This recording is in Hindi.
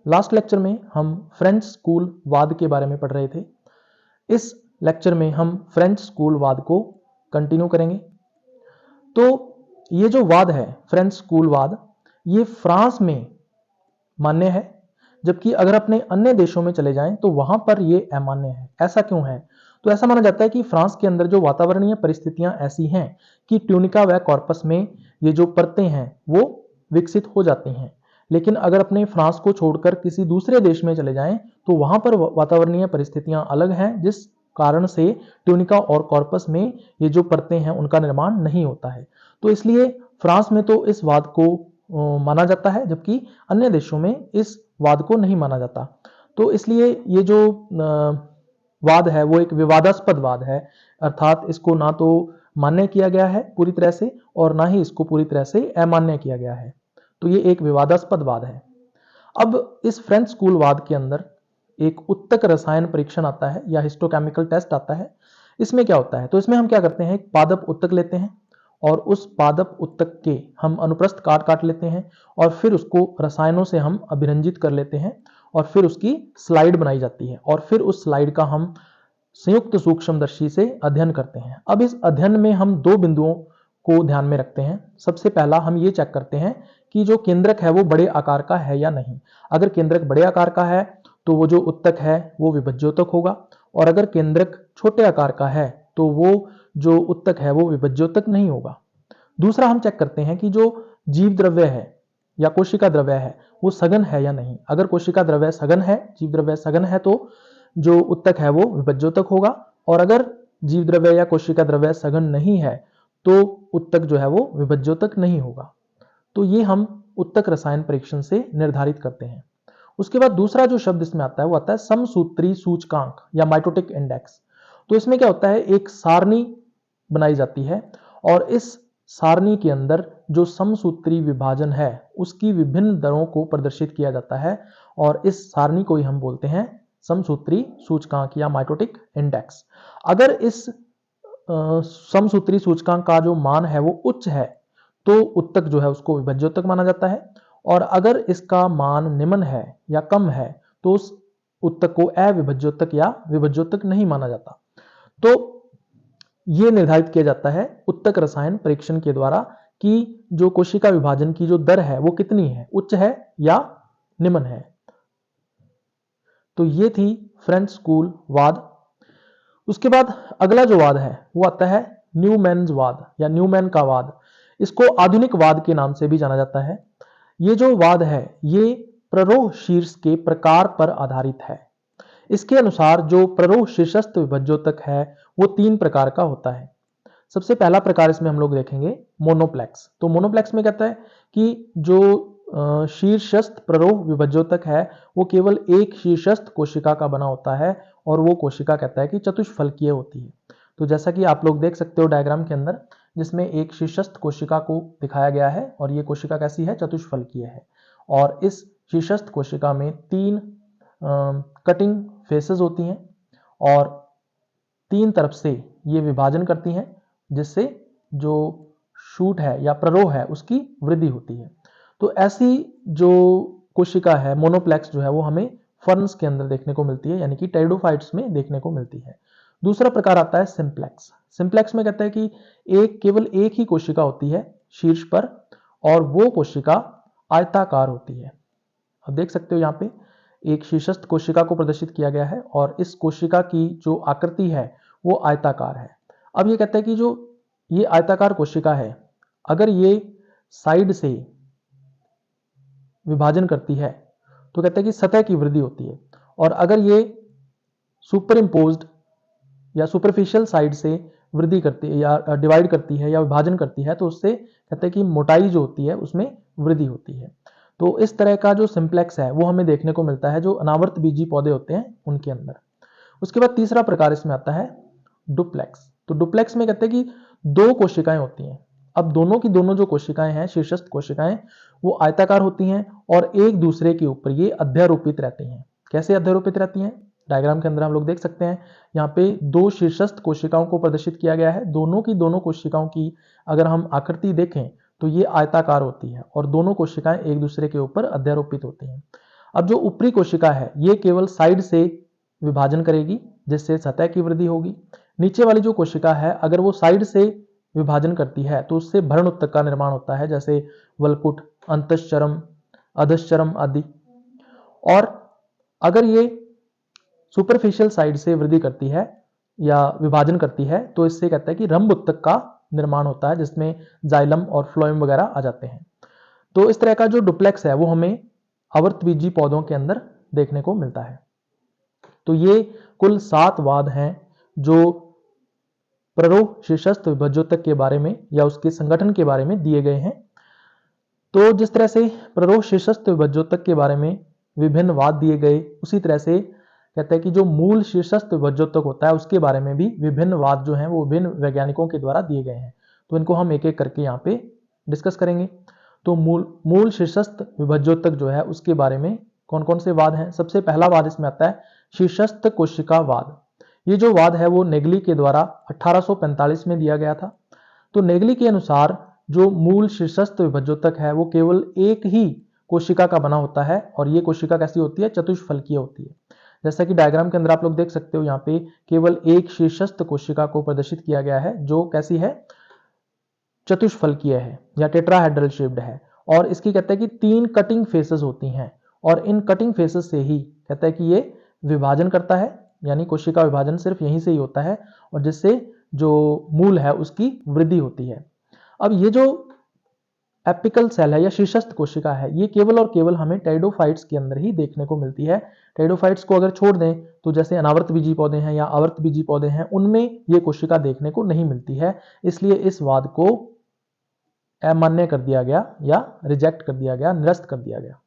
लास्ट लेक्चर में हम फ्रेंच स्कूल वाद के बारे में पढ़ रहे थे। इस लेक्चर में हम फ्रेंच स्कूल वाद को कंटिन्यू करेंगे। तो ये जो वाद है फ्रेंच स्कूल वाद, ये फ्रांस में मान्य है, जबकि अगर अपने अन्य देशों में चले जाएं तो वहां पर ये अमान्य है। ऐसा क्यों है? तो ऐसा माना जाता है कि फ्रांस के अंदर जो वातावरणीय परिस्थितियां ऐसी हैं कि ट्यूनिका व कॉर्पस में ये जो परतें हैं वो विकसित हो जाती हैं। लेकिन अगर अपने फ्रांस को छोड़कर किसी दूसरे देश में चले जाएं तो वहां पर वातावरणीय परिस्थितियां अलग हैं, जिस कारण से ट्यूनिका और कॉर्पस में ये जो परतें हैं उनका निर्माण नहीं होता है। तो इसलिए फ्रांस में तो इस वाद को माना जाता है, जबकि अन्य देशों में इस वाद को नहीं माना जाता। तो इसलिए ये जो वाद है वो एक विवादास्पद वाद है, अर्थात इसको ना तो मान्य किया गया है पूरी तरह से और ना ही इसको पूरी तरह से अमान्य किया गया है। तो ये एक विवादास्पद वाद है। अब इस फ्रेंच स्कूल वाद के अंदर एक उत्तक रसायन परीक्षण आता है या हिस्टोकेमिकल टेस्ट आता है। इसमें क्या होता है? तो इसमें हम क्या करते हैं, एक पादप उत्तक लेते हैं और उस पादप उत्तक के हम अनुप्रस्थ काट काट लेते हैं और फिर उसको रसायनों से हम अभिरंजित कर लेते हैं और फिर उसकी स्लाइड बनाई जाती है और फिर उस स्लाइड का हम संयुक्त सूक्ष्मदर्शी से अध्ययन करते हैं। अब इस अध्ययन में हम दो बिंदुओं को ध्यान में रखते हैं। सबसे पहला हम ये चेक करते हैं कि जो केंद्रक है वो बड़े आकार का है या नहीं। अगर केंद्रक बड़े आकार का है तो वो जो उत्तक है वो विभज्योतक होगा, और अगर केंद्रक छोटे आकार का है तो वो जो उत्तक है वो विभज्योतक नहीं होगा। दूसरा हम चेक करते हैं कि जो जीव द्रव्य है या कोशिका द्रव्य है वो सघन है या नहीं। अगर कोशिका द्रव्य सघन है, जीव द्रव्य सघन है, तो जो उत्तक है वो विभज्योतक होगा, और अगर जीव द्रव्य या कोशिका द्रव्य सघन नहीं है तो उत्तक जो है वो विभज्योतक नहीं होगा। तो ये हम उत्तक रसायन परीक्षण से निर्धारित करते हैं। उसके बाद दूसरा जो शब्द इसमें आता है वो आता है समसूत्री सूचकांक या माइटोटिक इंडेक्स। तो इसमें क्या होता है, एक सारणी बनाई जाती है और इस सारणी के अंदर जो समसूत्री विभाजन है उसकी विभिन्न दरों को प्रदर्शित किया जाता है, और इस सारणी को ही हम बोलते हैं समसूत्री सूचकांक या माइटोटिक इंडेक्स। अगर इस समसूत्री सूचकांक का जो मान है वो उच्च है तो उत्तक जो है उसको विभज्योतक माना जाता है, और अगर इसका मान निम्न है या कम है तो उस उत्तक को अविभज्योतक या विभज्योतक नहीं माना जाता। तो यह निर्धारित किया जाता है उत्तक रसायन परीक्षण के द्वारा कि जो कोशिका विभाजन की जो दर है वो कितनी है, उच्च है या निम्न है। तो ये थी फ्रेंच स्कूल वाद। उसके बाद अगला जो वाद है वो आता है न्यूमैन्स वाद या न्यूमैन का वाद। इसको आधुनिक वाद के नाम से भी जाना जाता है। ये जो वाद है ये प्ररोह शीर्ष के प्रकार पर आधारित है। इसके अनुसार जो प्ररोह शीर्षस्थ विभज्योतक है वो 3 प्रकार का होता है। सबसे पहला प्रकार इसमें हम लोग देखेंगे मोनोप्लेक्स। तो मोनोप्लेक्स में कहता है कि जो शीर्षस्थ प्ररोह विभज्योतक है वो केवल एक शीर्षस्थ कोशिका का बना होता है, और वो कोशिका कहता है कि चतुष्फलकीय होती है। तो जैसा कि आप लोग देख सकते हो डायग्राम के अंदर, जिसमें एक शीर्षस्थ कोशिका को दिखाया गया है और ये कोशिका कैसी है, चतुष्फलकीय है। और इस शीर्षस्थ कोशिका में 3 कटिंग फेसेस होती हैं और 3 तरफ से ये विभाजन करती हैं, जिससे जो शूट है या प्ररोह है उसकी वृद्धि होती है। तो ऐसी जो कोशिका है मोनोप्लेक्स जो है वो हमें फर्न्स के अंदर देखने को मिलती है, यानी कि टेरिडोफाइट्स में देखने को मिलती है। दूसरा प्रकार आता है सिंप्लेक्स। सिंप्लेक्स में कहता है कि केवल एक ही कोशिका होती है शीर्ष पर, और वो कोशिका आयताकार होती है। अब देख सकते हो यहाँ पे एक शीर्षस्थ कोशिका को प्रदर्शित किया गया है और इस कोशिका की जो आकृति है वो आयताकार है। अब ये कहता है कि जो ये आयताकार कोशिका है अगर ये साइड से विभाजन करती है तो कहता है कि सतह की वृद्धि होती है, और अगर ये सुपर इम्पोज्ड या सुपरफिशियल साइड से वृद्धि करती है या डिवाइड करती है या विभाजन करती है तो उससे कहते हैं कि मोटाई जो होती है उसमें वृद्धि होती है। तो इस तरह का जो सिंप्लेक्स है वो हमें देखने को मिलता है जो अनावर्त बीजी पौधे होते हैं उनके अंदर। उसके बाद तीसरा प्रकार इसमें आता है डुप्लेक्स। तो डुप्लेक्स में कहते हैं कि 2 कोशिकाएं होती हैं। अब दोनों की दोनों जो कोशिकाएं हैं शीर्षस्थ कोशिकाएं वो आयताकार होती हैं और एक दूसरे के ऊपर ये अध्यारोपित रहती हैं। कैसे अध्यारोपित रहती हैं? डायग्राम के अंदर हम लोग देख सकते हैं, यहाँ पे 2 शीर्षस्थ कोशिकाओं को प्रदर्शित किया गया है। दोनों की दोनों कोशिकाओं की अगर हम आकृति देखें तो ये आयताकार होती है और दोनों कोशिकाएं एक दूसरे के ऊपर अध्यारोपित होती हैं। अब जो ऊपरी कोशिका है ये केवल साइड से विभाजन करेगी जिससे सतह की वृद्धि होगी। नीचे वाली जो कोशिका है अगर वो साइड से विभाजन करती है तो उससे भ्रूण ऊतक का निर्माण होता है, जैसे वलकुट, अंतःश्चरम, अधश्चरम आदि। और अगर ये सुपरफिशियल साइड से वृद्धि करती है या विभाजन करती है तो इससे कहता है कि रंभ ऊतक का निर्माण होता है जिसमें जाइलम और फ्लोएम वगैरह आ जाते हैं। तो इस तरह का जो डुप्लेक्स है वो हमें आवर्तबीजी पौधों के अंदर देखने को मिलता है। तो ये कुल 7 वाद हैं जो प्ररोह शीर्षस्थ विभज्योतक के बारे में या उसके संगठन के बारे में दिए गए हैं। तो जिस तरह से प्ररोह शीर्षस्थ विभज्योतक के बारे में विभिन्न वाद दिए गए, उसी तरह से कहते हैं कि जो मूल शीर्षस्थ विभज्योतक होता है उसके बारे में भी विभिन्न वाद जो हैं वो विभिन्न वैज्ञानिकों के द्वारा दिए गए हैं। तो इनको हम एक एक करके यहाँ पे डिस्कस करेंगे। तो मूल शीर्षस्थ विभज्योतक जो है उसके बारे में कौन कौन से वाद हैं। सबसे पहला वाद इसमें आता है शीर्षस्थ कोशिका वाद। ये जो वाद है वो नेगली के द्वारा 1845 में दिया गया था। तो नेगली के अनुसार जो मूल शीर्षस्थ विभज्योतक है वो केवल एक ही कोशिका का बना होता है और ये कोशिका कैसी होती है, चतुष्फलकीय होती है। जैसा कि डायग्राम के अंदर आप लोग देख सकते हो यहाँ पे केवल एक शीर्षस्थ कोशिका को प्रदर्शित किया गया है जो कैसी है, चतुष्फलकीय है या टेट्राहेड्रल शेप्ड है। और इसकी कहते हैं कि 3 कटिंग फेसेस होती हैं और इन कटिंग फेसेस से ही कहता है कि ये विभाजन करता है, यानी कोशिका विभाजन सिर्फ यहीं से ही होता है और जिससे जो मूल है उसकी वृद्धि होती है। अब ये जो एपिकल सेल है या शीर्षस्थ कोशिका है ये केवल और केवल हमें टेरिडोफाइट्स के अंदर ही देखने को मिलती है। टेरिडोफाइट्स को अगर छोड़ दें तो जैसे अनावर्तबीजी पौधे हैं या आवर्तबीजी पौधे हैं उनमें ये कोशिका देखने को नहीं मिलती है। इसलिए इस वाद को अमान्य कर दिया गया या रिजेक्ट कर दिया गया, निरस्त कर दिया गया।